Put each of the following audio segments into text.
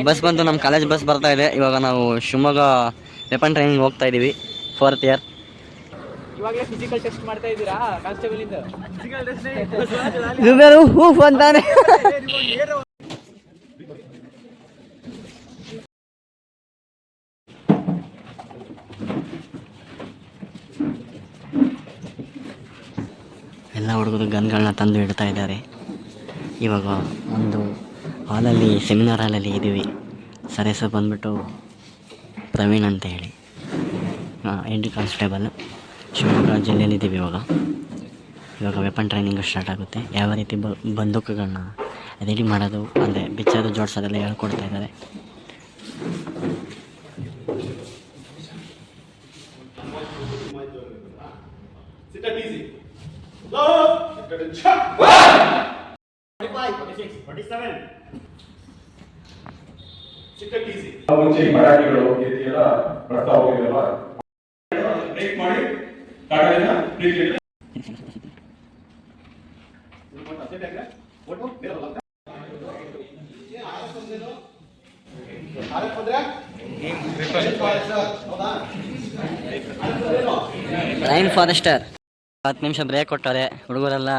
Bus ಬಂತು, ನಮ್ಮ college bus ಬರ್ತಾ ಇದೆ. ಇವಾಗ ನಾವು ಶಿವಮೊಗ್ಗ ವೆಪನ್ ಟ್ರೈನಿಂಗ್ ಹೋಗ್ತಾ ಇದ್ದೀವಿ, 4th ಇಯರ್. ಇವಾಗಲೇ ಫಿಸಿಕಲ್ ಟೆಸ್ಟ್ ಮಾಡ್ತಾ ಇದ್ದೀರಾ ಕಾನ್ಸ್ಟೇಬಲ್ ಇಂದ? ಅಂತಾನೆ. ಎಲ್ಲ ಹುಡುಗರು ಗನ್ಗಳನ್ನ ತಂದು ಇಡ್ತಾ ಇದ್ದಾರೆ. ಇವಾಗ ಒಂದು ಹಾಲಲ್ಲಿ, ಸೆಮಿನಾರ್ ಹಾಲಲ್ಲಿ ಇದ್ದೀವಿ. ಸರ್ ಹೆಸರು ಬಂದ್ಬಿಟ್ಟು ಪ್ರವೀಣ್ ಅಂತ ಹೇಳಿ, ಎಂಟ್ರಿ ಕಾನ್ಸ್ಟೇಬಲ್, ಶಿವಮೊಗ್ಗ ಜಿಲ್ಲೆಯಲ್ಲಿದ್ದೀವಿ. ಇವಾಗ ವೆಪನ್ ಟ್ರೈನಿಂಗ್ ಸ್ಟಾರ್ಟ್ ಆಗುತ್ತೆ. ಯಾವ ರೀತಿ ಬಂದೂಕುಗಳನ್ನ ರೆಡಿ ಮಾಡೋದು, ಅಂದರೆ ಬಿಚ್ಚೋದು, ಜೋಡಿಸೋದೆಲ್ಲ ಹೇಳ್ಕೊಡ್ತಾ ಇದ್ದಾರೆ. ಮರಾಠಿಗಳು ಇದೆಯಲ್ಲ ಬರ್ತಾ ಹೋಗಿದೆಯಲ್ಲ, ಬ್ರೇಕ್ ಮಾಡಿ ಕಾಡನ್ನ ಬ್ರೇಕ್ ರೈನ್ ಫಾರೆಸ್ಟರ್ 10 ನಿಮಿಷ ಬ್ರೇಕ್ ಕೊಟ್ಟಾರೆ. ಹುಡುಗರೆಲ್ಲ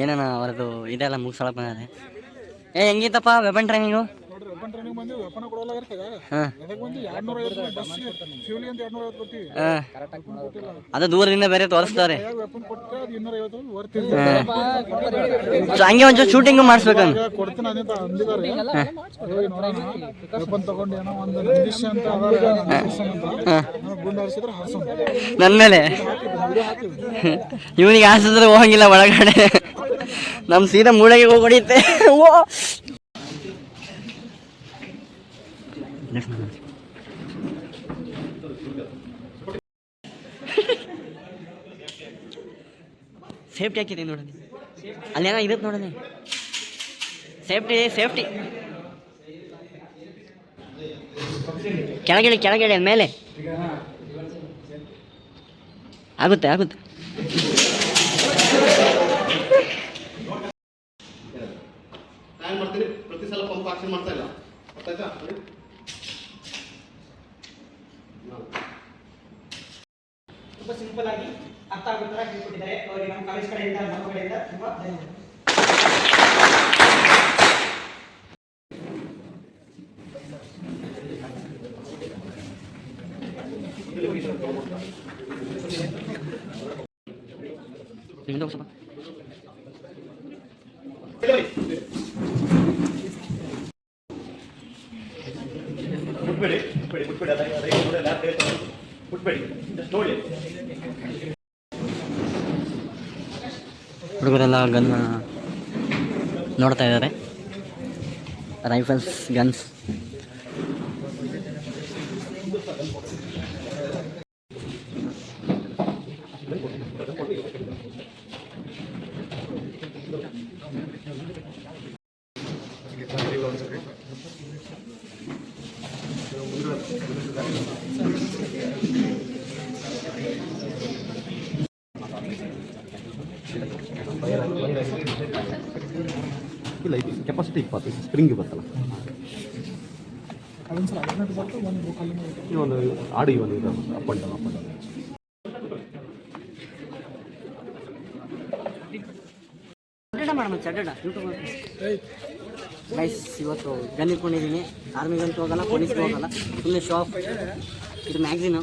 ಏನೇನ ಅವರದು ಇದೆಲ್ಲ ಮುಗಿಸೋಳಕ್ಕೆ ಬಂದಾರೆ. ಹೆಂಗಿತ್ತಪ್ಪ ವೆಪನ್ ಟ್ರೈನಿಂಗು? ಅದು ದೂರದಿಂದ ಬೇರೆ ತೋರಿಸ್ತಾರೆ. ಹಂಗೆ ಒಂಚೂರು ಶೂಟಿಂಗ್ ಮಾಡಿಸ್ಬೇಕಂತ. ನನ್ನ ಮೇಲೆ ಇವನಿಗೆ ಹಾಸಿದ್ರೆ ಹೋಗಂಗಿಲ್ಲ ಒಳಗಡೆ, ನಮ್ ಸೀದಾ ಮೂಳೆಗೆ ಹೋಗಿ ಹೊಡಿಯುತ್ತೆ. ಸೇಫ್ಟಿ ಹಾಕಿದೆ ನೋಡನಿ, ಅಲ್ಲೇನೋ ಇರುತ್ತೆ ನೋಡನಿ. ಸೇಫ್ಟಿ ಕೆಳಗಡೆ ಮೇಲೆ ಆಗುತ್ತೆ. ಪ್ರತಿ ಸಲ ಪಂಪ್ ಆಕ್ಷನ್ ಮಾಡ್ತಾ ಇಲ್ಲ, ತುಂಬಾ ಸಿಂಪಲ್ ಆಗಿ ಅರ್ಥ ಆಗೋ ಥರ ಹೇಳ್ಕೊಟ್ಟಿದ್ದಾರೆ ಅವರಿಗೆ. ನಮ್ಮ ಕಾಲೇಜ್ ಕಡೆಯಿಂದ, ನಮ್ಮ ಕಡೆಯಿಂದ ತುಂಬಾ ಧನ್ಯವಾದ. ಹುಡುಗರೆಲ್ಲ ಗನ್ ನೋಡ್ತಾ ಇದ್ದಾರೆ. Rifles, guns. ಇಲ್ಲ, ಇದು ಕೆಪಾಸಿಟಿ 20, ಸ್ಪ್ರಿಂಗ್ ಬರ್ತಲ್ಲ, ಇವನು ಆಡಿ ಇವನು ಇದು ಅಪ್ ಅಂಡ್ ಡೌನ್. ಗೈಸ್, ಇವತ್ತು ಗನ್ ಇಟ್ಕೊಂಡಿದ್ದೀನಿ. ಆರ್ಮಿಗಂತೂ ಹೋಗಲ್ಲ, ಪೊಲೀಸ್ಗೆ ಹೋಗಲ್ಲ, ಸುಮ್ಮನೆ ಶಾಪ್. ಇದು ಮ್ಯಾಗ್ಝಿನು.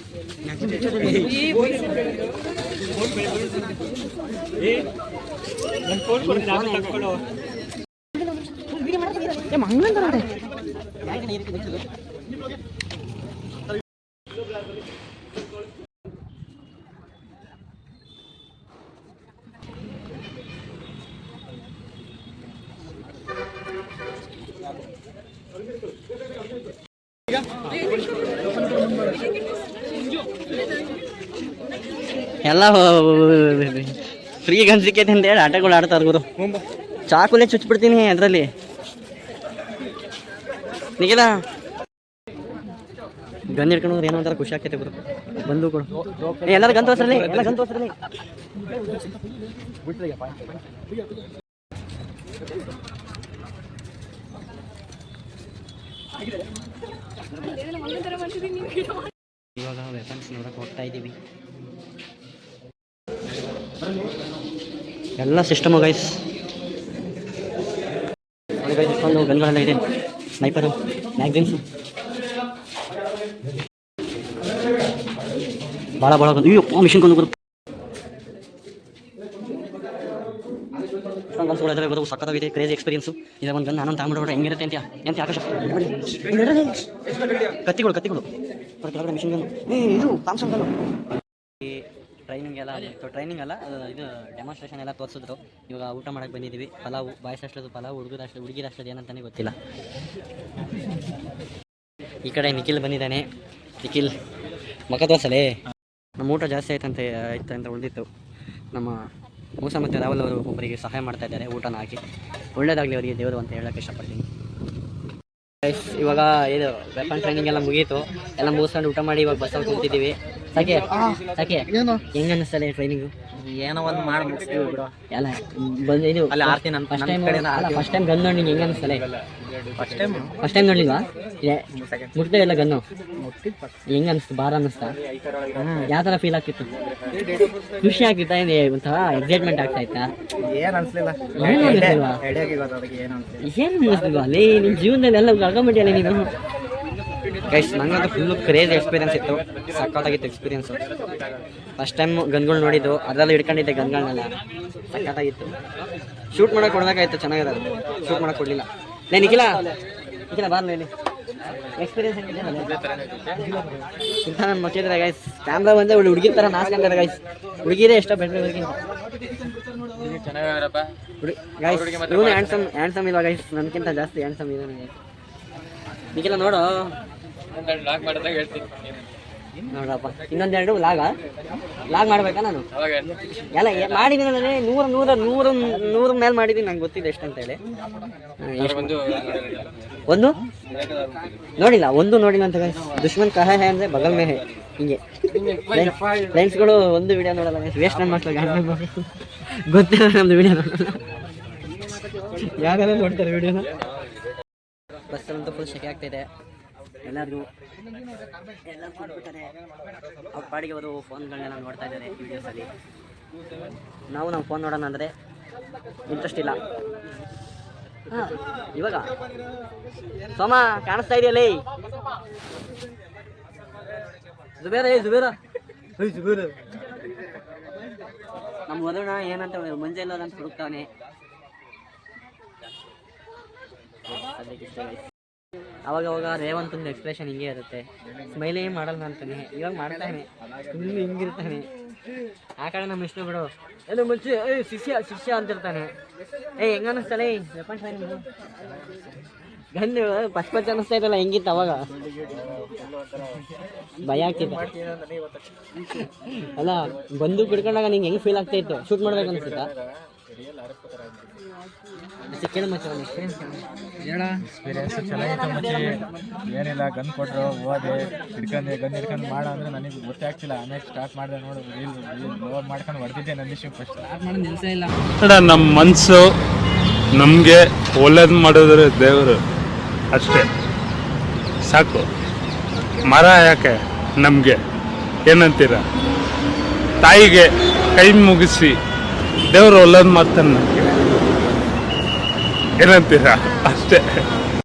ಎಲ್ಲ ಫ್ರೀ ಗನ್ ಸಿಕ್ಕೈತೆ ಅಂತ ಹೇಳಿ ಆಟಗಳು ಆಡ್ತಾರೆ ಗುರು. ಚಾಕುಲೇ ಚುಚ್ಚಿಬಿಡ್ತೀನಿ ಅದರಲ್ಲಿ. ನಿಖಿಲ ಗನ್ ಹಿಡ್ಕೊಂಡು ಹೋದ್ರೆ ಏನೋ ಒಂಥರ ಖುಷಿ ಆಗ್ತೈತೆ ಗುರು. ಬಂದು ಕೊಡು ಎಲ್ಲರೂ ಗನ್ ತೋರ್ಸ್ರಲ್ಲಿ, ಎಲ್ಲ ಗನ್ ತೋರ್ಸ್ರಲ್ಲಿ. ಇವಾಗ ವೆಪನ್ಸ್ ನೋಡಕ್ಕೆ ಹೋಗ್ತಾ ಇದ್ದೀವಿ. ಎಲ್ಲ ಸಿಸ್ಟಮು ಗೈಸ್. ಇಷ್ಟೊಂದು ಗನ್ಗಳೆಲ್ಲ ಇದೆ, ಸ್ನೈಪರು, ಮ್ಯಾಗ್ಝಿನ್ಸು, ಭಾಳ ಅಯ್ಯೋ ಮಿಷಿನ್ ಕೊಂಡು ಬರುತ್ತೆ. ಗನ್ಸ್ಗಳಿದ್ರೆ ಬರೋದು ಸಕ್ಕತ್ತಾಗಿದೆ, ಕ್ರೇಜಿ ಎಕ್ಸ್ಪೀರಿಯನ್ಸು. ಇವಾಗ ಒಂದು ಗನ್ ನಾನು ತಗೊಂಡ್ಬಿಟ್ರೆ ಹೆಂಗಿರುತ್ತೆ ಅಂತ ಆಕಾಶ. ಕತ್ತಿಗಳು ಕೆಳಗಡೆ ಮಿಷಿನ್ ಗನ್, ಇದು ಥಾಮ್ಸನ್ ಗನ್ನು. ಟ್ರೈನಿಂಗ್ ಅಲ್ಲ ಇದು ಡೆಮಾನ್ಸ್ಟ್ರೇಷನ್ ಎಲ್ಲ ತೋರಿಸಿದ್ರು. ಇವಾಗ ಊಟ ಮಾಡೋಕ್ಕೆ ಬಂದಿದ್ದೀವಿ. ಪಲಾವು, ಬಾಯ್ಸ್ ಅಷ್ಟದು ಪಲಾವು, ಹುಡುಗಿರ ಅಷ್ಟದು ಏನಂತಾನೆ ಗೊತ್ತಿಲ್ಲ. ಈ ಕಡೆ ನಿಖಿಲ್ ಬಂದಿದ್ದಾನೆ. ನಿಖಿಲ್ ಮಗ ತೋರ್ಸಲೇ. ನಮ್ಮ ಊಟ ಜಾಸ್ತಿ ಆಯ್ತು ಅಂತ ಉಳಿದಿತ್ತು. ನಮ್ಮ ಮೂಸ ಮತ್ತು ರಾಹುಲ್ ಅವರು ಒಬ್ಬರಿಗೆ ಸಹಾಯ ಮಾಡ್ತಾ ಇದ್ದಾರೆ ಊಟನ ಹಾಕಿ. ಒಳ್ಳೇದಾಗಲಿ ಅವರಿಗೆ ದೇವರು ಅಂತ ಹೇಳೋಕ್ಕೆ ಇಷ್ಟಪಡ್ತೀನಿ. ಇವಾಗ ಇದು ವೆಪನ್ ಟ್ರೈನಿಂಗ್ ಎಲ್ಲ ಮುಗೀತು. ಎಲ್ಲ ಮುಗಿಸ್ಕೊಂಡು ಊಟ ಮಾಡಿ ಇವಾಗ ಬಸ್ಸಲ್ಲಿ ಕೂತಿದ್ದೀವಿ. ಸಾಕೆ ಹೆಂಗ ಅನ್ನಿಸ್ತದೆ ಟ್ರೈನಿಂಗು? ಏನೋ ಒಂದು ಮಾಡಿ ಮುಗಿಸ್ತೀವಿ ಬಿಡು. ಎಲ್ಲ ಬಂದು ಇದು ಫಸ್ಟ್ ಟೈಮ್ ಗನ್ ನೋಡಿ ಹೆಂಗೆ ಅನ್ನಿಸ್ತದೆ? First time ನೋಡ್ಲಿಲ್ವಾ? ಮುಟ್ದೆ ಎಲ್ಲ ಗನ್ನು ಹೆಂಗೆ ಅನ್ನಿಸ್ತು? ಭಾರ ಅನ್ನಿಸ್ತಾ? ಯಾವ ಥರ ಫೀಲ್ ಆಗ್ತಿತ್ತು? ಖುಷಿ ಆಗ್ತಿತ್ತಾ? ಒಂಥರ ಎಕ್ಸೈಟ್ಮೆಂಟ್ ಆಗ್ತಾ ಇತ್ತಾ? ಏನು ಅನ್ಸಲಿಲ್ಲ. ಏನು ಅನ್ನಿಸ್ಲಿಲ್ವಾ? ಅಲ್ಲಿ ನಿನ್ನ ಜೀವನದಲ್ಲಿ ಎಲ್ಲ ಕಳ್ಕೊಂಬಿಟ್ಟಿಯಲ್ಲ ನೀನು. ಗೈಸ್ ನಂಗಂತೂ ಫುಲ್ಲು ಕ್ರೇಜ್ ಎಕ್ಸ್ಪೀರಿಯನ್ಸ್ ಇತ್ತು. ಸಕ್ಕತ್ತಾಗಿತ್ತು ಎಕ್ಸ್ಪೀರಿಯನ್ಸು. ಫಸ್ಟ್ ಟೈಮ್ ಗನ್ಗಳು ನೋಡಿದ್ದು, ಅದರಲ್ಲೂ ಹಿಡ್ಕೊಂಡಿದ್ದೆ ಗನ್ಗಳನ್ನೆಲ್ಲ. ಸಕ್ಕತ್ತಾಗಿತ್ತು. ಶೂಟ್ ಮಾಡೋಕೆ ಕೊಡಬೇಕಾಯ್ತು, ಚೆನ್ನಾಗಿರೋದು. ಶೂಟ್ ಮಾಡೋಕೆ ಕೊಡಲಿಲ್ಲ. ನಿಖಿಲ ಬಾರ್ಲಿ ಇಲ್ಲಿ ಎಕ್ಸ್ಪೀರಿಯನ್ಸ್ ಹೆಂಗಿದೆ? ಇಂಥ ನನ್ನ ಮಚ್ಚಿದ್ರೆ ಗೈಸ್ ಕ್ಯಾಮ್ರಾ ಬಂದೆ ಒಳ್ಳೆ ಹುಡುಗಿರ ಥರ ನಾಚ್ಕೊಂತಾರೆ ಗೈಸ್. ಹುಡುಗಿರೇ ಎಷ್ಟೋ ಬೆಟ್ರೆ ಹುಡುಗಿ ಗೈಸ್. ಇವನು ಹ್ಯಾಂಡ್ಸಮ್ ಇಲ್ವಾ ಗೈಸ್? ನನಗಿಂತ ಜಾಸ್ತಿ ಹ್ಯಾಂಡ್ಸಮ್ ಇದೆ ನನಗೆ. ನಿಖಿಲ ನೋಡು ನೋಡಪ್ಪ, ಇನ್ನೊಂದೆರಡು ಲಾಗ್ ಮಾಡ್ಬೇಕಾ ನಾನು? ಎಲ್ಲ ಮಾಡಿದ್ದೀನಿ, ನೂರ ಮೇಲೆ ಮಾಡಿದ್ದೀನಿ. ನಂಗೆ ಗೊತ್ತಿದೆ ಎಷ್ಟಂತ ಹೇಳಿ. ಒಂದು ನೋಡಿಲ್ಲ ಅಂತ ಗೈಸ್. ದುಶ್ಮನ್ ಕಹ ಹೇ ಅಂದರೆ ಬಗಲ್ ಮೇ ಹೇ. ಹಿಂಗೆ ಫ್ರೆಂಡ್ಸ್ಗಳು ಒಂದು ವಿಡಿಯೋ ನೋಡಲ್ಲ ಗೈಸ್. ವೇಸ್ಟ್ ನನ್ನ ಮಕ್ಕಳು ಗೊತ್ತಿಲ್ಲ ನಮ್ಮದು ವಿಡಿಯೋ ನೋಡಲ್ಲ. ಯಾರೆಲ್ಲ ನೋಡ್ತಾರೆ ವಿಡಿಯೋನ? ಬಸ್ಸಲ್ಲಂತೂ ಫುಲ್ ಸೆಕೆ ಆಗ್ತಾಯಿದೆ. ಎಲ್ಲರಿಗೂ ಕೊಟ್ಬಿಟ್ಟಾರೆ. ಅವ್ರ ಪಾಡಿಗೆ ಅವರು ಫೋನ್ಗಳನ್ನೆಲ್ಲ ನೋಡ್ತಾ ಇದ್ದಾರೆ ವೀಡಿಯೋಸಲ್ಲಿ. ನಾವು ಫೋನ್ ನೋಡೋಣ ಅಂದರೆ ಇಂಟ್ರೆಸ್ಟ್ ಇಲ್ಲ. ಹಾಂ, ಇವಾಗ ಸೋಮ ಕಾಣಿಸ್ತಾ ಇದೆಯಲ್ಲ? ಜುಬೇರ ನಮ್ಮ ವರುಣ ಏನಂತ ಮಂಜೆ ಇಲ್ಲ ಅಂತ ಹುಡುಕ್ತಾನೆ. ಅವಾಗ ರೇವಂತಂದು ಎಕ್ಸ್ಪ್ರೆಷನ್ ಹಿಂಗೆ ಇರುತ್ತೆ. ಸ್ಮೈಲೇ ಮಾಡಲ್ಲ ಅಂತಾನೆ. ಇವಾಗ ಮಾಡ್ತಾನೆ, ಇನ್ನು ಹಿಂಗಿರ್ತಾನೆ. ಆ ಕಡೆ ನಮ್ಮ ಇಷ್ಟು ಬಿಡು, ಎಲ್ಲ ಮುಂಚೆ ಶಿಷ್ಯ ಅಂತಿರ್ತಾನೆ. ಹೆಂಗ ಅನ್ನಿಸ್ತಾನೆ ವೆಪನ್ ಟ್ರೈನಿಂಗು? ಗಂಡು ಪಚ್ ಅನ್ನಿಸ್ತಾ ಇದ್ದಲ್ಲ, ಹೆಂಗಿತ್ತು ಅವಾಗ? ಭಯ ಆಗ್ತಿತ್ತು ಅಲ್ಲ? ಬಂದು ಬಿಡ್ಕೊಂಡಾಗ ನಿಂಗೆ ಹೆಂಗೆ ಫೀಲ್ ಆಗ್ತಾ ಇತ್ತು? ಶೂಟ್ ಮಾಡ್ಬೇಕು ಅನಿಸುತ್ತಾ? ಎಕ್ಸ್ಪೀರಿಯನ್ಸ್ ಚೆನ್ನಾಗಿತ್ತು ಮಚ್ಚಿ. ಏನಿಲ್ಲ, ಗನ್ ಕೊಟ್ಟರು, ಹೋದೆ, ಹಿಡ್ಕೊಂಡು ಮಾಡ ಅಂದರೆ ನನಗೆ ಗೊತ್ತೇ ಆಗ್ತಿಲ್ಲ. ಆಮೇಲೆ ಸ್ಟಾರ್ಟ್ ಮಾಡಿದೆ. ನೋಡು ಲೋಡ್ ಮಾಡ್ಕೊಂಡು ಹೊಡೆದಿದ್ದೆ. ನನ್ನ ವಿಷಯ ಫಸ್ಟ್ ಸ್ಟಾರ್ಟ್ ಮಾಡೋದು ನಿಲ್ಸ ಇಲ್ಲ. ನಮ್ಮ ಮನಸ್ಸು ನಮಗೆ ಒಳ್ಳೇದು ಮಾಡಿದ್ರೆ ದೇವರು ಅಷ್ಟೇ ಸಾಕು. ಮರ ಯಾಕೆ ನಮಗೆ? ಏನಂತೀರ? ತಾಯಿಗೆ ಕೈ ಮುಗಿಸಿ ದೇವರು ಒಳ್ಳೇದು ಮಾಡ್ತಾನೆ ನಮಗೆ. ಏನಂತೀರಾ? ಅಷ್ಟೇ.